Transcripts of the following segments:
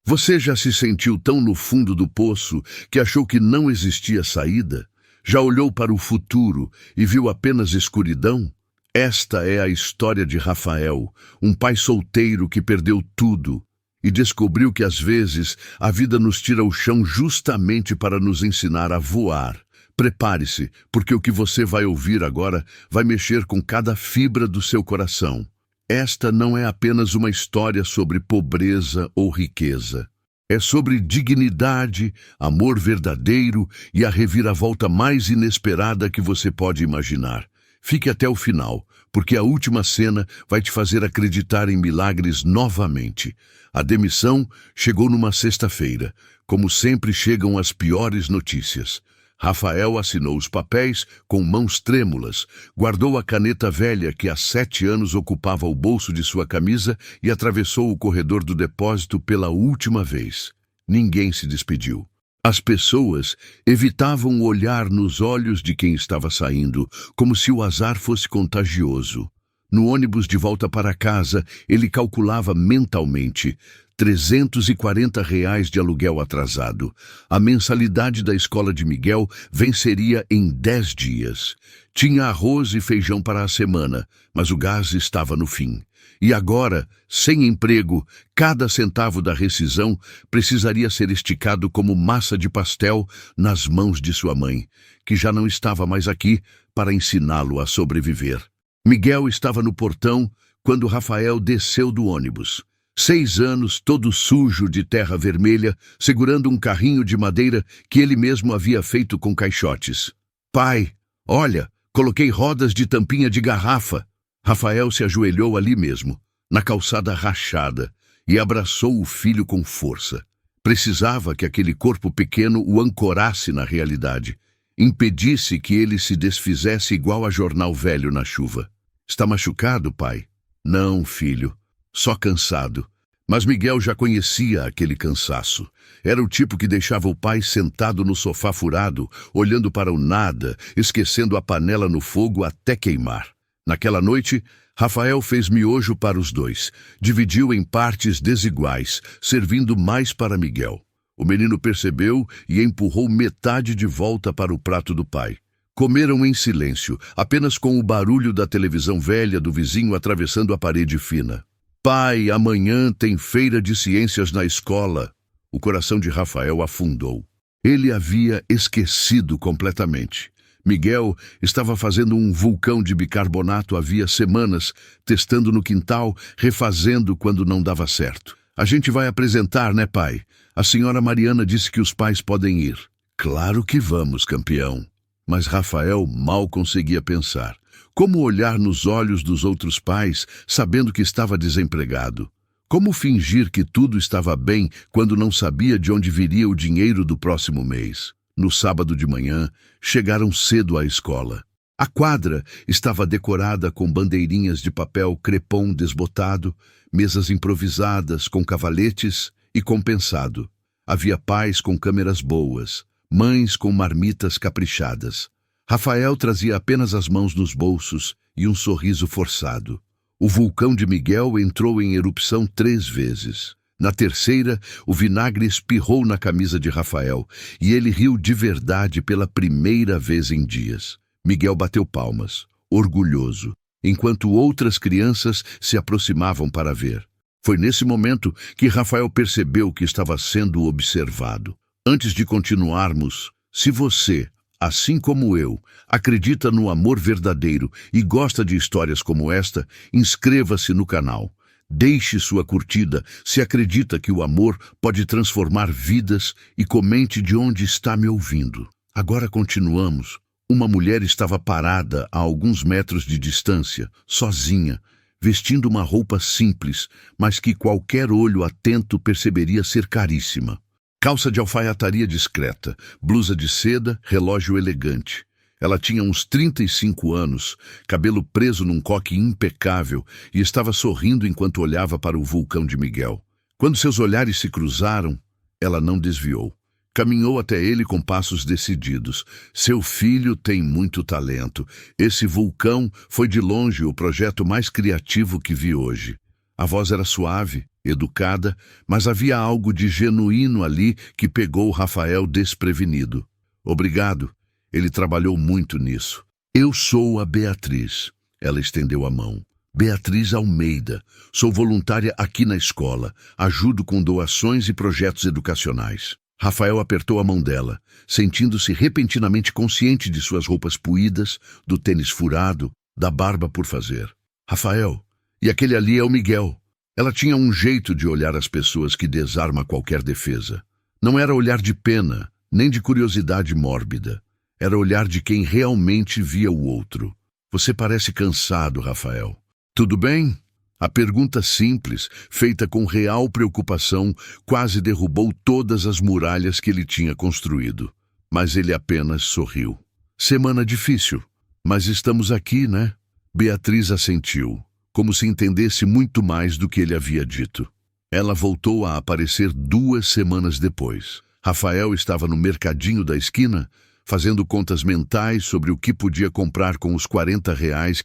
Você já se sentiu tão no fundo do poço que achou que não existia saída? Já olhou para o futuro e viu apenas escuridão? Esta é a história de Rafael, um pai solteiro que perdeu tudo e descobriu que às vezes a vida nos tira o chão justamente para nos ensinar a voar. Prepare-se, porque o que você vai ouvir agora vai mexer com cada fibra do seu coração. Esta não é apenas uma história sobre pobreza ou riqueza. É sobre dignidade, amor verdadeiro e a reviravolta mais inesperada que você pode imaginar. Fique até o final, porque a última cena vai te fazer acreditar em milagres novamente. A demissão chegou numa sexta-feira. Como sempre, chegam as piores notícias. Rafael assinou os papéis com mãos trêmulas, guardou a caneta velha que há 7 anos ocupava o bolso de sua camisa e atravessou o corredor do depósito pela última vez. Ninguém se despediu. As pessoas evitavam olhar nos olhos de quem estava saindo, como se o azar fosse contagioso. No ônibus de volta para casa, ele calculava mentalmente R$ 340 de aluguel atrasado. A mensalidade da escola de Miguel venceria em 10 dias. Tinha arroz e feijão para a semana, mas o gás estava no fim. E agora, sem emprego, cada centavo da rescisão precisaria ser esticado como massa de pastel nas mãos de sua mãe, que já não estava mais aqui para ensiná-lo a sobreviver. Miguel estava no portão quando Rafael desceu do ônibus. 6 anos, todo sujo de terra vermelha, segurando um carrinho de madeira que ele mesmo havia feito com caixotes. Pai, olha, coloquei rodas de tampinha de garrafa. Rafael se ajoelhou ali mesmo, na calçada rachada, e abraçou o filho com força. Precisava que aquele corpo pequeno o ancorasse na realidade, impedisse que ele se desfizesse igual a jornal velho na chuva. Está machucado, pai? Não, filho. Só cansado. Mas Miguel já conhecia aquele cansaço. Era o tipo que deixava o pai sentado no sofá furado, olhando para o nada, esquecendo a panela no fogo até queimar. Naquela noite, Rafael fez miojo para os dois. Dividiu em partes desiguais, servindo mais para Miguel. O menino percebeu e empurrou metade de volta para o prato do pai. Comeram em silêncio, apenas com o barulho da televisão velha do vizinho atravessando a parede fina. Pai, amanhã tem feira de ciências na escola. O coração de Rafael afundou. Ele havia esquecido completamente. Miguel estava fazendo um vulcão de bicarbonato havia semanas, testando no quintal, refazendo quando não dava certo. A gente vai apresentar, né, pai? A senhora Mariana disse que os pais podem ir. Claro que vamos, campeão. Mas Rafael mal conseguia pensar. Como olhar nos olhos dos outros pais, sabendo que estava desempregado? Como fingir que tudo estava bem quando não sabia de onde viria o dinheiro do próximo mês? No sábado de manhã, chegaram cedo à escola. A quadra estava decorada com bandeirinhas de papel crepom desbotado, mesas improvisadas com cavaletes e compensado. Havia pais com câmeras boas, mães com marmitas caprichadas. Rafael trazia apenas as mãos nos bolsos e um sorriso forçado. O vulcão de Miguel entrou em erupção 3 vezes. Na terceira, o vinagre espirrou na camisa de Rafael e ele riu de verdade pela primeira vez em dias. Miguel bateu palmas, orgulhoso, enquanto outras crianças se aproximavam para ver. Foi nesse momento que Rafael percebeu que estava sendo observado. Antes de continuarmos, se você, assim como eu, acredita no amor verdadeiro e gosta de histórias como esta, inscreva-se no canal. Deixe sua curtida se acredita que o amor pode transformar vidas e comente de onde está me ouvindo. Agora continuamos. Uma mulher estava parada a alguns metros de distância, sozinha, vestindo uma roupa simples, mas que qualquer olho atento perceberia ser caríssima. Calça de alfaiataria discreta, blusa de seda, relógio elegante. Ela tinha uns 35 anos, cabelo preso num coque impecável e estava sorrindo enquanto olhava para o vulcão de Miguel. Quando seus olhares se cruzaram, ela não desviou. Caminhou até ele com passos decididos. Seu filho tem muito talento. Esse vulcão foi de longe o projeto mais criativo que vi hoje. A voz era suave educada, mas havia algo de genuíno ali que pegou Rafael desprevenido. Obrigado, ele trabalhou muito nisso. Eu sou a Beatriz. Ela estendeu a mão. Beatriz Almeida. Sou voluntária aqui na escola. Ajudo com doações e projetos educacionais. Rafael apertou a mão dela, sentindo-se repentinamente consciente de suas roupas puídas, do tênis furado, da barba por fazer. Rafael, e aquele ali é o Miguel. Ela tinha um jeito de olhar as pessoas que desarma qualquer defesa. Não era olhar de pena, nem de curiosidade mórbida. Era olhar de quem realmente via o outro. Você parece cansado, Rafael. Tudo bem? A pergunta simples, feita com real preocupação, quase derrubou todas as muralhas que ele tinha construído. Mas ele apenas sorriu. Semana difícil, mas estamos aqui, né? Beatriz assentiu, como se entendesse muito mais do que ele havia dito. Ela voltou a aparecer 2 semanas depois. Rafael estava no mercadinho da esquina, fazendo contas mentais sobre o que podia comprar com os R$ 40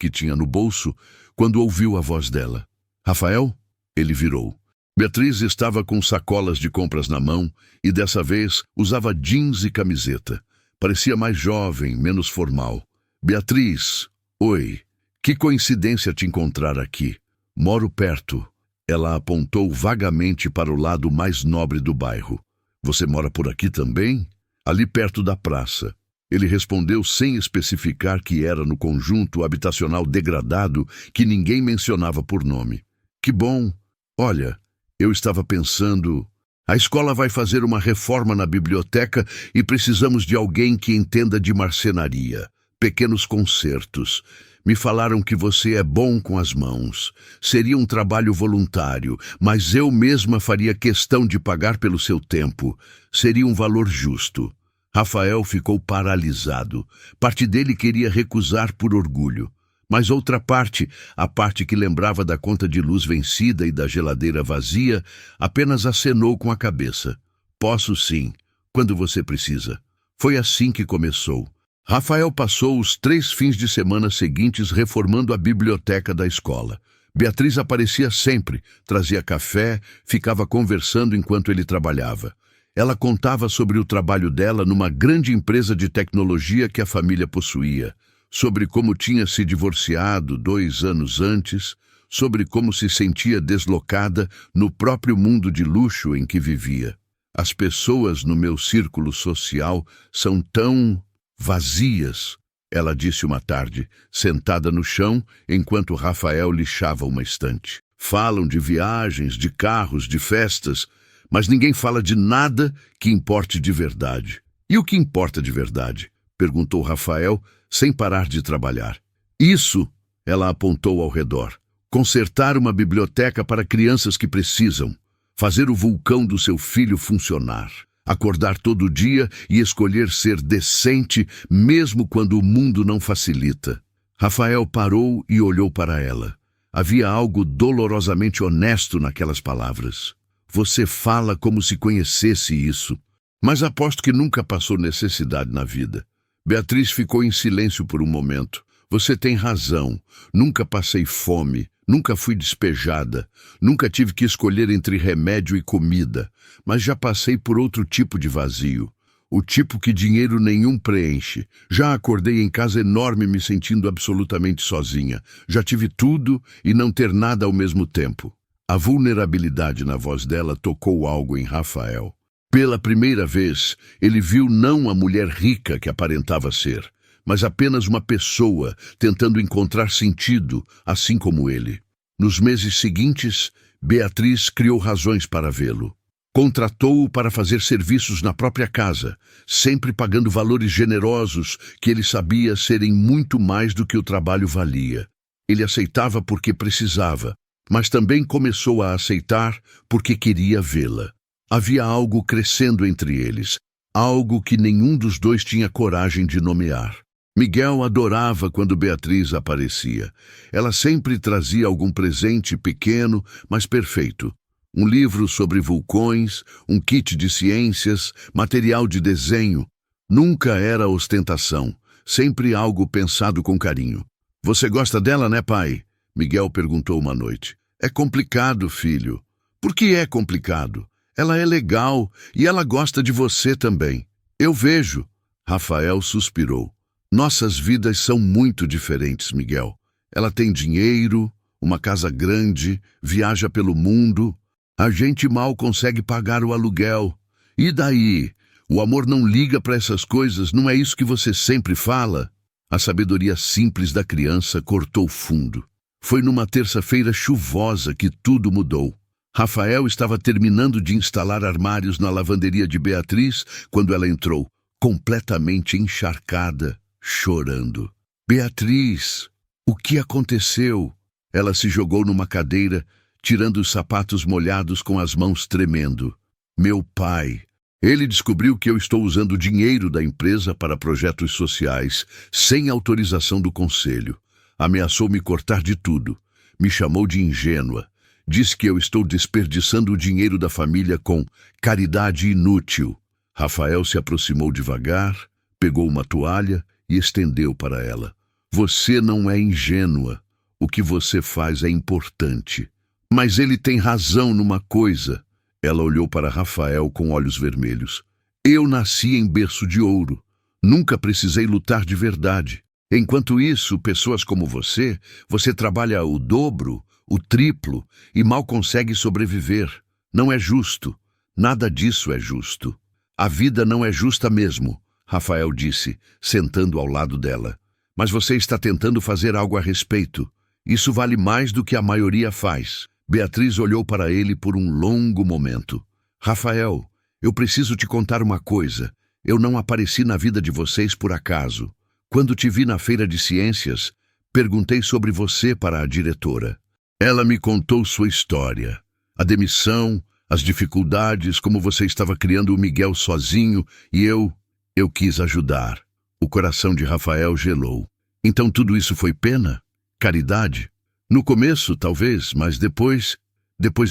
que tinha no bolso, quando ouviu a voz dela. Rafael? Ele virou. Beatriz estava com sacolas de compras na mão e, dessa vez, usava jeans e camiseta. Parecia mais jovem, menos formal. Beatriz, oi. Que coincidência te encontrar aqui. Moro perto. Ela apontou vagamente para o lado mais nobre do bairro. Você mora por aqui também? Ali perto da praça. Ele respondeu sem especificar que era no conjunto habitacional degradado que ninguém mencionava por nome. Que bom. Olha, eu estava pensando... A escola vai fazer uma reforma na biblioteca e precisamos de alguém que entenda de marcenaria, pequenos consertos. Me falaram que você é bom com as mãos. Seria um trabalho voluntário, mas eu mesma faria questão de pagar pelo seu tempo. Seria um valor justo. Rafael ficou paralisado. Parte dele queria recusar por orgulho. Mas outra parte, a parte que lembrava da conta de luz vencida e da geladeira vazia, apenas acenou com a cabeça. Posso sim, quando você precisa. Foi assim que começou. Rafael passou os 3 fins de semana seguintes reformando a biblioteca da escola. Beatriz aparecia sempre, trazia café, ficava conversando enquanto ele trabalhava. Ela contava sobre o trabalho dela numa grande empresa de tecnologia que a família possuía, sobre como tinha se divorciado 2 anos antes, sobre como se sentia deslocada no próprio mundo de luxo em que vivia. As pessoas no meu círculo social são tão vazias, ela disse uma tarde, sentada no chão enquanto Rafael lixava uma estante. Falam de viagens, de carros, de festas, mas ninguém fala de nada que importe de verdade. E o que importa de verdade? Perguntou Rafael, sem parar de trabalhar. Isso, ela apontou ao redor. Consertar uma biblioteca para crianças que precisam. Fazer o vulcão do seu filho funcionar. Acordar todo dia e escolher ser decente, mesmo quando o mundo não facilita. Rafael parou e olhou para ela. Havia algo dolorosamente honesto naquelas palavras. Você fala como se conhecesse isso, mas aposto que nunca passou necessidade na vida. Beatriz ficou em silêncio por um momento. Você tem razão. Nunca passei fome, nunca fui despejada, nunca tive que escolher entre remédio e comida, mas já passei por outro tipo de vazio. O tipo que dinheiro nenhum preenche. Já acordei em casa enorme me sentindo absolutamente sozinha. Já tive tudo e não ter nada ao mesmo tempo. A vulnerabilidade na voz dela tocou algo em Rafael. Pela primeira vez, ele viu não a mulher rica que aparentava ser, mas apenas uma pessoa tentando encontrar sentido, assim como ele. Nos meses seguintes, Beatriz criou razões para vê-lo. Contratou-o para fazer serviços na própria casa, sempre pagando valores generosos que ele sabia serem muito mais do que o trabalho valia. Ele aceitava porque precisava, mas também começou a aceitar porque queria vê-la. Havia algo crescendo entre eles, algo que nenhum dos dois tinha coragem de nomear. Miguel adorava quando Beatriz aparecia. Ela sempre trazia algum presente pequeno, mas perfeito. Um livro sobre vulcões, um kit de ciências, material de desenho. Nunca era ostentação, sempre algo pensado com carinho. Você gosta dela, né, pai? Miguel perguntou uma noite. É complicado, filho. Porque é complicado. Ela é legal e ela gosta de você também. Eu vejo. Rafael suspirou. Nossas vidas são muito diferentes, Miguel. Ela tem dinheiro, uma casa grande, viaja pelo mundo. A gente mal consegue pagar o aluguel. E daí? O amor não liga para essas coisas, não é isso que você sempre fala? A sabedoria simples da criança cortou fundo. Foi numa terça-feira chuvosa que tudo mudou. Rafael estava terminando de instalar armários na lavanderia de Beatriz quando ela entrou, completamente encharcada, chorando. Beatriz, o que aconteceu? Ela se jogou numa cadeira, tirando os sapatos molhados com as mãos tremendo. Meu pai. Ele descobriu que eu estou usando dinheiro da empresa para projetos sociais, sem autorização do conselho. Ameaçou me cortar de tudo. Me chamou de ingênua. Diz que eu estou desperdiçando o dinheiro da família com caridade inútil. Rafael se aproximou devagar, pegou uma toalha e estendeu para ela. Você não é ingênua. O que você faz é importante. Mas ele tem razão numa coisa. Ela olhou para Rafael com olhos vermelhos. Eu nasci em berço de ouro. Nunca precisei lutar de verdade. Enquanto isso, pessoas como você trabalha o dobro, o triplo, e mal consegue sobreviver. Não é justo. Nada disso é justo. A vida não é justa mesmo, Rafael disse, sentando ao lado dela. Mas você está tentando fazer algo a respeito. Isso vale mais do que a maioria faz. Beatriz olhou para ele por um longo momento. Rafael, eu preciso te contar uma coisa. Eu não apareci na vida de vocês por acaso. Quando te vi na feira de ciências, perguntei sobre você para a diretora. Ela me contou sua história. A demissão, as dificuldades, como você estava criando o Miguel sozinho, e eu quis ajudar. O coração de Rafael gelou. Então tudo isso foi pena? Caridade? No começo, talvez, mas depois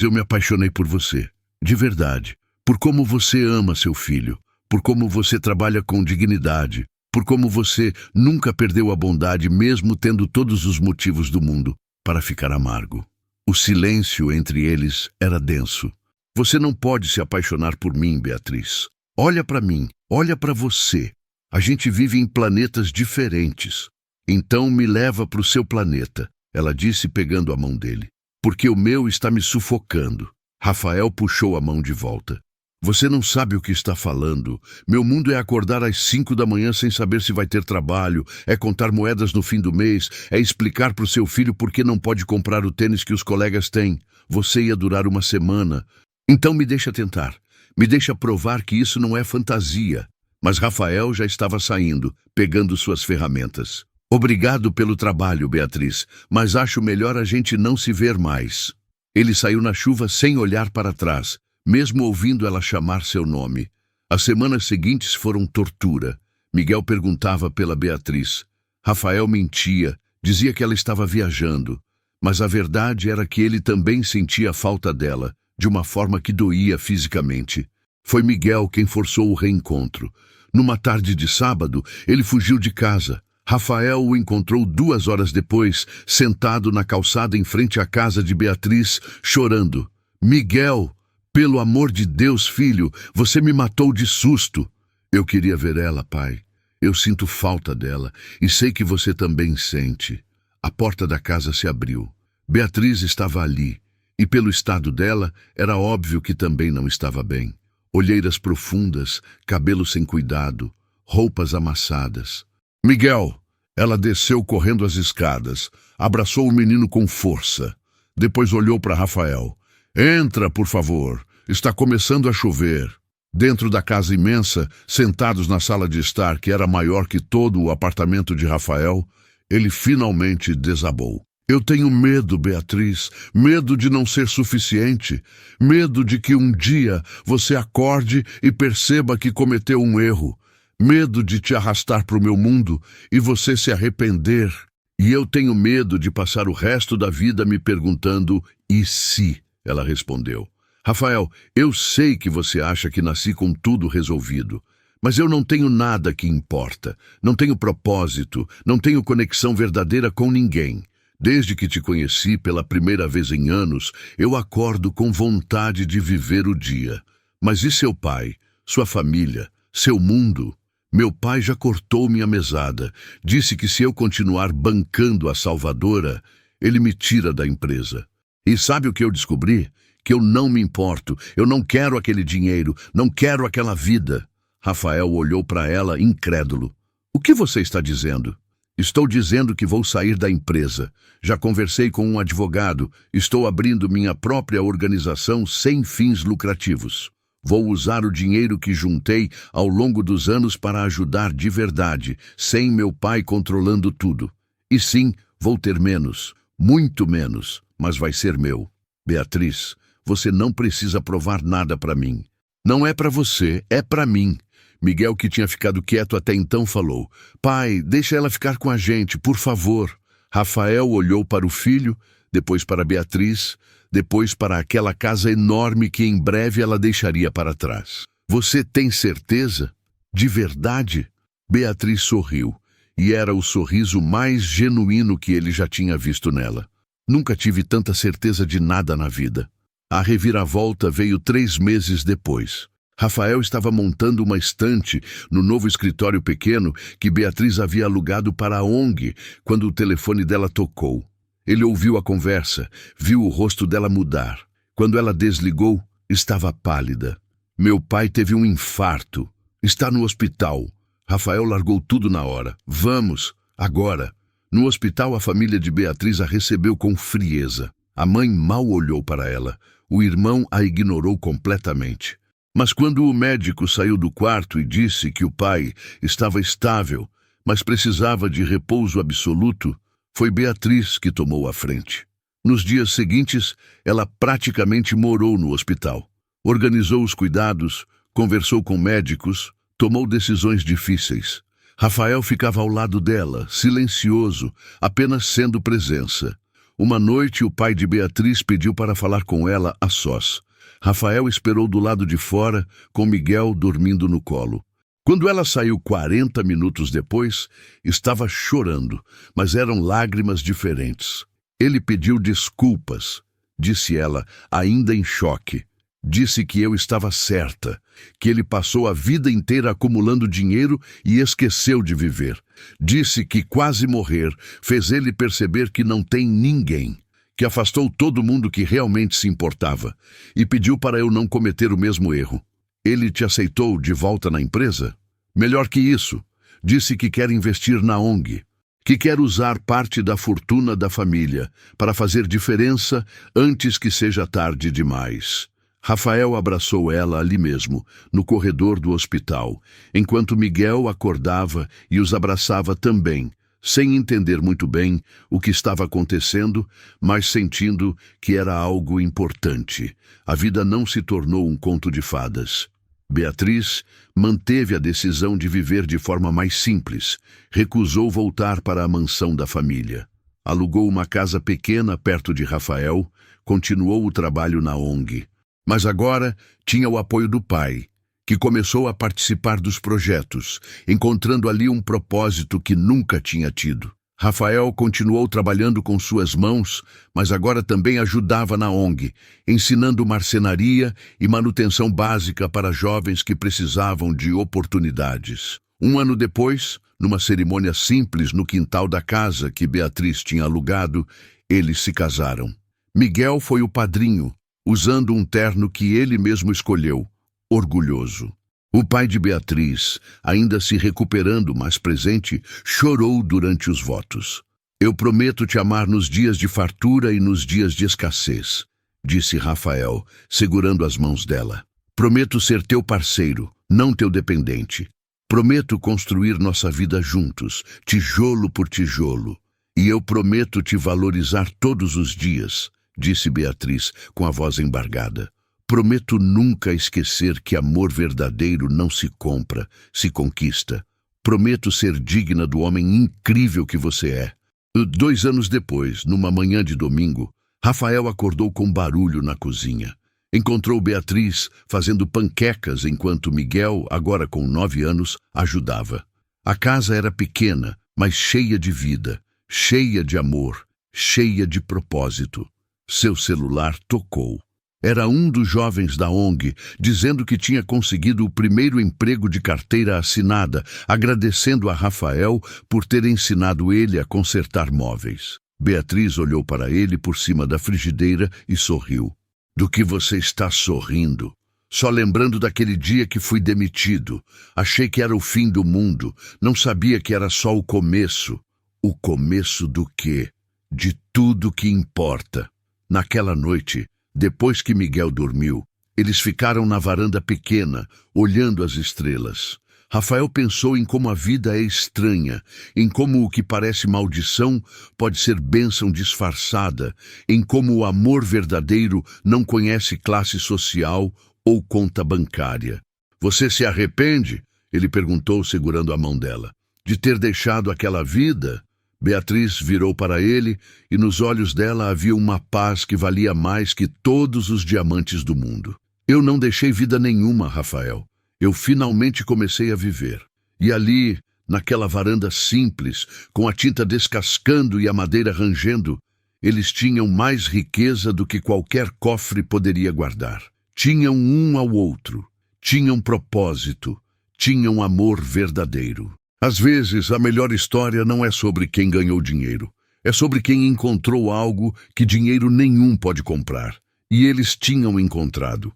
eu me apaixonei por você. De verdade. Por como você ama seu filho. Por como você trabalha com dignidade. Por como você nunca perdeu a bondade, mesmo tendo todos os motivos do mundo para ficar amargo. O silêncio entre eles era denso. Você não pode se apaixonar por mim, Beatriz. Olha para mim, olha para você. A gente vive em planetas diferentes. Então me leva para o seu planeta. Ela disse pegando a mão dele. Porque o meu está me sufocando. Rafael puxou a mão de volta. Você não sabe o que está falando. Meu mundo é acordar às 5 da manhã sem saber se vai ter trabalho, é contar moedas no fim do mês, é explicar para o seu filho por que não pode comprar o tênis que os colegas têm. Você ia durar uma semana. Então me deixa tentar. Me deixa provar que isso não é fantasia. Mas Rafael já estava saindo, pegando suas ferramentas. Obrigado pelo trabalho, Beatriz, mas acho melhor a gente não se ver mais. Ele saiu na chuva sem olhar para trás, mesmo ouvindo ela chamar seu nome. As semanas seguintes foram tortura. Miguel perguntava pela Beatriz. Rafael mentia, dizia que ela estava viajando. Mas a verdade era que ele também sentia a falta dela, de uma forma que doía fisicamente. Foi Miguel quem forçou o reencontro. Numa tarde de sábado, ele fugiu de casa. Rafael o encontrou 2 horas depois, sentado na calçada em frente à casa de Beatriz, chorando. Miguel, pelo amor de Deus, filho, você me matou de susto. Eu queria ver ela, pai. Eu sinto falta dela e sei que você também sente. A porta da casa se abriu. Beatriz estava ali e pelo estado dela era óbvio que também não estava bem. Olheiras profundas, cabelo sem cuidado, roupas amassadas. Miguel! Ela desceu correndo as escadas, abraçou o menino com força. Depois olhou para Rafael. Entra, por favor. Está começando a chover. Dentro da casa imensa, sentados na sala de estar, que era maior que todo o apartamento de Rafael, ele finalmente desabou. Eu tenho medo, Beatriz, medo de não ser suficiente, medo de que um dia você acorde e perceba que cometeu um erro, medo de te arrastar para o meu mundo e você se arrepender. E eu tenho medo de passar o resto da vida me perguntando, e se? Ela respondeu. Rafael, eu sei que você acha que nasci com tudo resolvido, mas eu não tenho nada que importa, não tenho propósito, não tenho conexão verdadeira com ninguém. Desde que te conheci pela primeira vez em anos, eu acordo com vontade de viver o dia. Mas e seu pai, sua família, seu mundo? Meu pai já cortou minha mesada. Disse que se eu continuar bancando a salvadora, ele me tira da empresa. E sabe o que eu descobri? Que eu não me importo, eu não quero aquele dinheiro, não quero aquela vida. Rafael olhou para ela incrédulo. O que você está dizendo? Estou dizendo que vou sair da empresa. Já conversei com um advogado, estou abrindo minha própria organização sem fins lucrativos. Vou usar o dinheiro que juntei ao longo dos anos para ajudar de verdade, sem meu pai controlando tudo. E sim, vou ter menos, muito menos, mas vai ser meu. Beatriz, você não precisa provar nada para mim. Não é para você, é para mim. Miguel, que tinha ficado quieto até então, falou: Pai, deixa ela ficar com a gente, por favor. Rafael olhou para o filho, depois para Beatriz, depois para aquela casa enorme que em breve ela deixaria para trás. Você tem certeza? De verdade? Beatriz sorriu, e era o sorriso mais genuíno que ele já tinha visto nela. Nunca tive tanta certeza de nada na vida. A reviravolta veio 3 meses depois. Rafael estava montando uma estante no novo escritório pequeno que Beatriz havia alugado para a ONG quando o telefone dela tocou. Ele ouviu a conversa, viu o rosto dela mudar. Quando ela desligou, estava pálida. Meu pai teve um infarto. Está no hospital. Rafael largou tudo na hora. Vamos, agora. No hospital, a família de Beatriz a recebeu com frieza. A mãe mal olhou para ela. O irmão a ignorou completamente. Mas quando o médico saiu do quarto e disse que o pai estava estável, mas precisava de repouso absoluto, foi Beatriz que tomou a frente. Nos dias seguintes, ela praticamente morou no hospital. Organizou os cuidados, conversou com médicos, tomou decisões difíceis. Rafael ficava ao lado dela, silencioso, apenas sendo presença. Uma noite, o pai de Beatriz pediu para falar com ela a sós. Rafael esperou do lado de fora, com Miguel dormindo no colo. Quando ela saiu 40 minutos depois, estava chorando, mas eram lágrimas diferentes. Ele pediu desculpas, disse ela, ainda em choque. Disse que eu estava certa, que ele passou a vida inteira acumulando dinheiro e esqueceu de viver. Disse que quase morrer fez ele perceber que não tem ninguém, que afastou todo mundo que realmente se importava, e pediu para eu não cometer o mesmo erro. Ele te aceitou de volta na empresa? Melhor que isso, disse que quer investir na ONG, que quer usar parte da fortuna da família para fazer diferença antes que seja tarde demais. Rafael abraçou ela ali mesmo, no corredor do hospital, enquanto Miguel acordava e os abraçava também, sem entender muito bem o que estava acontecendo, mas sentindo que era algo importante. A vida não se tornou um conto de fadas. Beatriz manteve a decisão de viver de forma mais simples, recusou voltar para a mansão da família. Alugou uma casa pequena perto de Rafael, continuou o trabalho na ONG. Mas agora tinha o apoio do pai, que começou a participar dos projetos, encontrando ali um propósito que nunca tinha tido. Rafael continuou trabalhando com suas mãos, mas agora também ajudava na ONG, ensinando marcenaria e manutenção básica para jovens que precisavam de oportunidades. 1 ano depois, numa cerimônia simples no quintal da casa que Beatriz tinha alugado, eles se casaram. Miguel foi o padrinho, usando um terno que ele mesmo escolheu, orgulhoso. O pai de Beatriz, ainda se recuperando, mas presente, chorou durante os votos. Eu prometo te amar nos dias de fartura e nos dias de escassez, disse Rafael, segurando as mãos dela. Prometo ser teu parceiro, não teu dependente. Prometo construir nossa vida juntos, tijolo por tijolo. E eu prometo te valorizar todos os dias, disse Beatriz, com a voz embargada. Prometo nunca esquecer que amor verdadeiro não se compra, se conquista. Prometo ser digna do homem incrível que você é. 2 anos depois, numa manhã de domingo, Rafael acordou com barulho na cozinha. Encontrou Beatriz fazendo panquecas enquanto Miguel, agora com 9 anos, ajudava. A casa era pequena, mas cheia de vida, cheia de amor, cheia de propósito. Seu celular tocou. Era um dos jovens da ONG, dizendo que tinha conseguido o primeiro emprego de carteira assinada, agradecendo a Rafael por ter ensinado ele a consertar móveis. Beatriz olhou para ele por cima da frigideira e sorriu. Do que você está sorrindo? Só lembrando daquele dia que fui demitido. Achei que era o fim do mundo. Não sabia que era só o começo. O começo do quê? De tudo que importa. Naquela noite, depois que Miguel dormiu, eles ficaram na varanda pequena, olhando as estrelas. Rafael pensou em como a vida é estranha, em como o que parece maldição pode ser bênção disfarçada, em como o amor verdadeiro não conhece classe social ou conta bancária. Você se arrepende? Ele perguntou, segurando a mão dela. De ter deixado aquela vida? Beatriz virou para ele e nos olhos dela havia uma paz que valia mais que todos os diamantes do mundo. Eu não deixei vida nenhuma, Rafael. Eu finalmente comecei a viver. E ali, naquela varanda simples, com a tinta descascando e a madeira rangendo, eles tinham mais riqueza do que qualquer cofre poderia guardar. Tinham um ao outro, tinham propósito, tinham amor verdadeiro. Às vezes, a melhor história não é sobre quem ganhou dinheiro. É sobre quem encontrou algo que dinheiro nenhum pode comprar. E eles tinham encontrado.